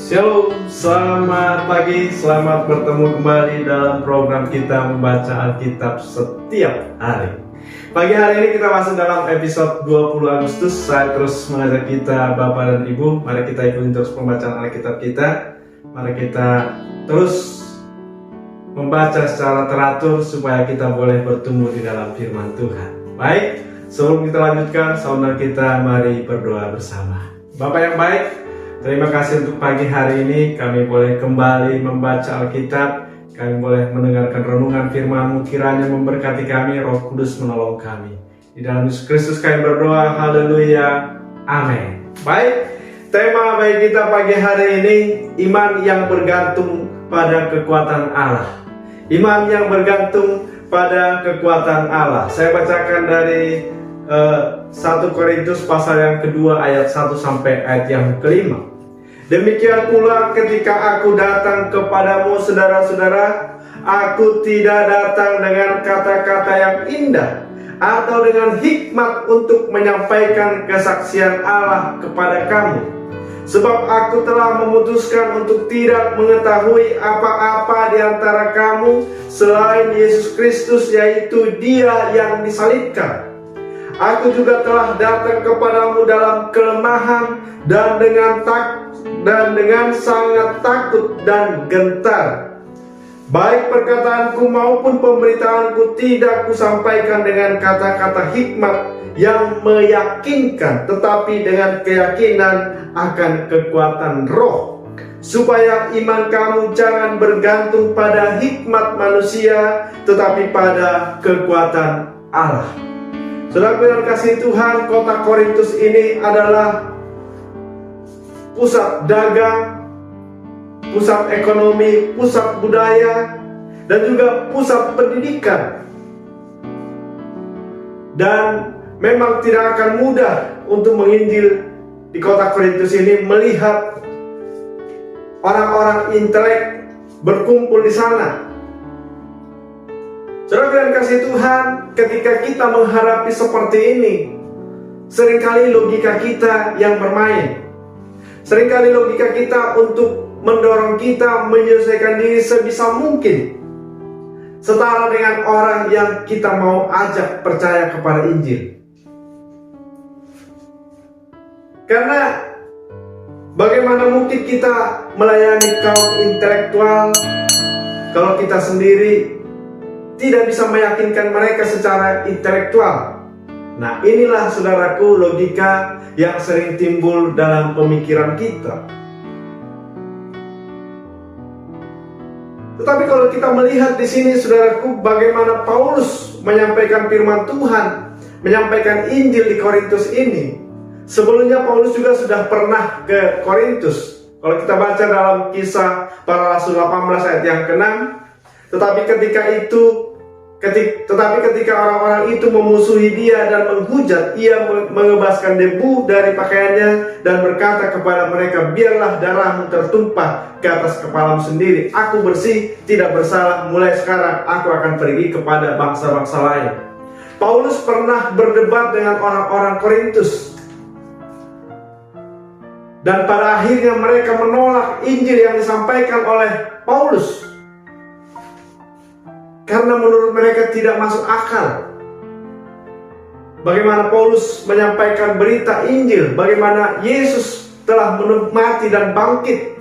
Shalom, selamat pagi, selamat bertemu kembali dalam program kita membaca Alkitab setiap hari. Pagi hari ini kita masuk dalam episode 20 Agustus. Saya terus mengajak kita Bapak dan Ibu, mari kita ikuti terus pembacaan Alkitab kita. Mari kita terus membaca secara teratur supaya kita boleh bertumbuh di dalam firman Tuhan. Baik, sebelum kita lanjutkan, saudara kita mari berdoa bersama. Bapak yang baik, terima kasih untuk pagi hari ini kami boleh kembali membaca Alkitab. Kami boleh mendengarkan renungan firman-Mu, kiranya memberkati kami, Roh Kudus menolong kami. Di dalam Yesus Kristus kami berdoa, haleluya, amin. Baik, tema bagi kita pagi hari ini, iman yang bergantung pada kekuatan Allah. Iman yang bergantung pada kekuatan Allah. Saya bacakan dari 1 Korintus pasal yang kedua ayat 1 sampai ayat yang kelima. Demikian pula ketika aku datang kepadamu saudara-saudara, aku tidak datang dengan kata-kata yang indah atau dengan hikmat untuk menyampaikan kesaksian Allah kepada kamu. Sebab aku telah memutuskan untuk tidak mengetahui apa-apa di antara kamu selain Yesus Kristus, yaitu Dia yang disalibkan. Aku juga telah datang kepadamu dalam kelemahan dan dengan sangat takut dan gentar. Baik perkataanku maupun pemberitaanku tidak kusampaikan dengan kata-kata hikmat yang meyakinkan, tetapi dengan keyakinan akan kekuatan roh, supaya iman kamu jangan bergantung pada hikmat manusia, tetapi pada kekuatan Allah. Saudara yang kasih Tuhan, kota Korintus ini adalah pusat dagang, pusat ekonomi, pusat budaya, dan juga pusat pendidikan. Dan memang tidak akan mudah untuk menginjil di kota Korintus ini, melihat orang-orang intelek berkumpul di sana. Saudara yang kasih Tuhan, ketika kita menghadapi seperti ini, seringkali logika kita yang bermain. Seringkali logika kita untuk mendorong kita menyelesaikan diri sebisa mungkin, setara dengan orang yang kita mau ajak percaya kepada Injil. Karena bagaimana mungkin kita melayani kaum intelektual kalau kita sendiri tidak bisa meyakinkan mereka secara intelektual? Nah, inilah saudaraku logika yang sering timbul dalam pemikiran kita. Tetapi kalau kita melihat di sini saudaraku, bagaimana Paulus menyampaikan firman Tuhan, menyampaikan Injil di Korintus ini. Sebelumnya Paulus juga sudah pernah ke Korintus. Kalau kita baca dalam Kisah Para Rasul 18 ayat yang ke-6, tetapi ketika orang-orang itu memusuhi dia dan menghujat, ia mengebaskan debu dari pakaiannya dan berkata kepada mereka, biarlah darahmu tertumpah ke atas kepalamu sendiri. Aku bersih, tidak bersalah. Mulai sekarang aku akan pergi kepada bangsa-bangsa lain. Paulus pernah berdebat dengan orang-orang Korintus. Dan pada akhirnya mereka menolak Injil yang disampaikan oleh Paulus, karena menurut mereka tidak masuk akal. Bagaimana Paulus menyampaikan berita Injil, bagaimana Yesus telah mati dan bangkit.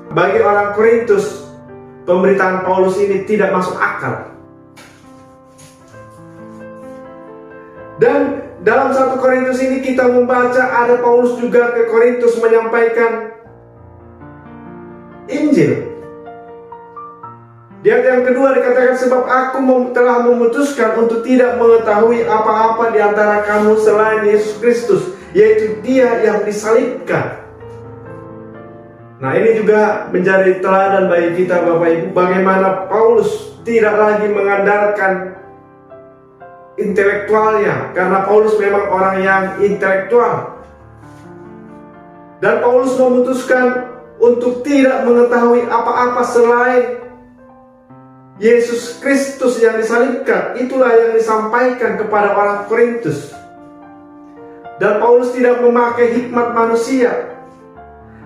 Bagi orang Korintus, pemberitaan Paulus ini tidak masuk akal. Dan dalam 1 Korintus ini kita membaca ada Paulus juga ke Korintus menyampaikan Injil. Di ayat yang kedua dikatakan, sebab aku telah memutuskan untuk tidak mengetahui apa-apa di antara kamu selain Yesus Kristus, yaitu Dia yang disalibkan. Nah, ini juga menjadi teladan bagi kita Bapak Ibu, bagaimana Paulus tidak lagi mengandalkan intelektualnya, karena Paulus memang orang yang intelektual. Dan Paulus memutuskan untuk tidak mengetahui apa-apa selain Yesus Kristus yang disalibkan. Itulah yang disampaikan kepada orang Korintus. Dan Paulus tidak memakai hikmat manusia.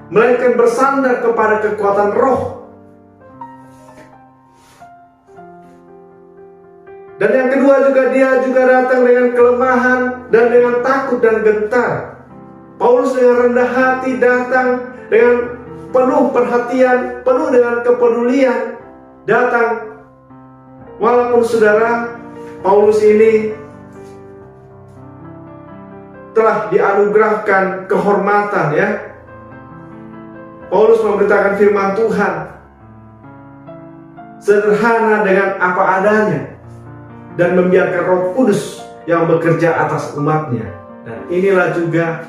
melainkan bersandar kepada kekuatan roh. Dan yang kedua juga, dia juga datang dengan kelemahan dan dengan takut dan gentar. Paulus dengan rendah hati datang dengan penuh perhatian, penuh dengan kepedulian datang. Walaupun saudara, Paulus ini telah dianugerahkan kehormatan ya. Paulus memberitakan firman Tuhan sederhana dengan apa adanya, dan membiarkan Roh Kudus yang bekerja atas umatnya. Dan inilah juga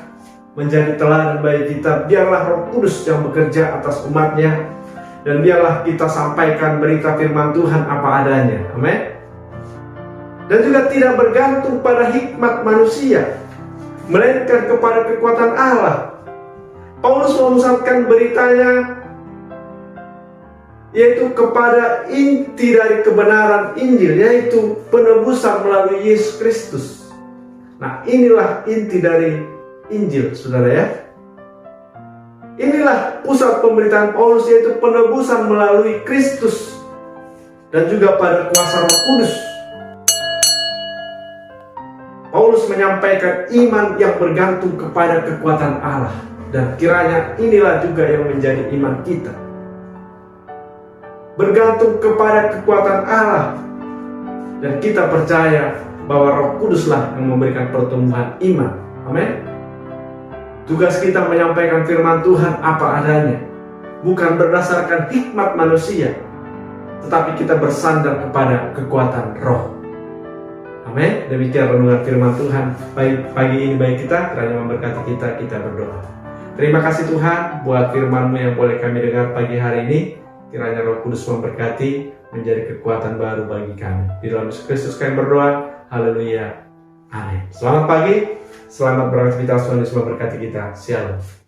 menjadi teladan bagi kita. Biarlah Roh Kudus yang bekerja atas umatnya, dan biarlah kita sampaikan berita firman Tuhan apa adanya. Amin. Dan juga tidak bergantung pada hikmat manusia, melainkan kepada kekuatan Allah. Paulus memusatkan beritanya yaitu kepada inti dari kebenaran Injil, yaitu penebusan melalui Yesus Kristus. Nah, inilah inti dari Injil, saudara ya. Inilah pusat pemberitaan Paulus, yaitu penebusan melalui Kristus dan juga pada kuasa Roh Kudus. Paulus menyampaikan iman yang bergantung kepada kekuatan Allah, dan kiranya inilah juga yang menjadi iman kita. Bergantung kepada kekuatan Allah, dan kita percaya bahwa Roh Kuduslah yang memberikan pertumbuhan iman. Amin. Tugas kita menyampaikan firman Tuhan apa adanya, bukan berdasarkan hikmat manusia, tetapi kita bersandar kepada kekuatan Roh. Amin. Demikian renungan firman Tuhan pagi ini bagi kita, kiranya memberkati kita. Kita berdoa. Terima kasih Tuhan buat firman-Mu yang boleh kami dengar pagi hari ini. Kiranya Roh Kudus memberkati, menjadi kekuatan baru bagi kami. Di dalam Yesus Kristus kami berdoa. Haleluya. Amin. Selamat pagi. Selamat beraktivitas. Tuhan Yesus memberkati kita. Shalom.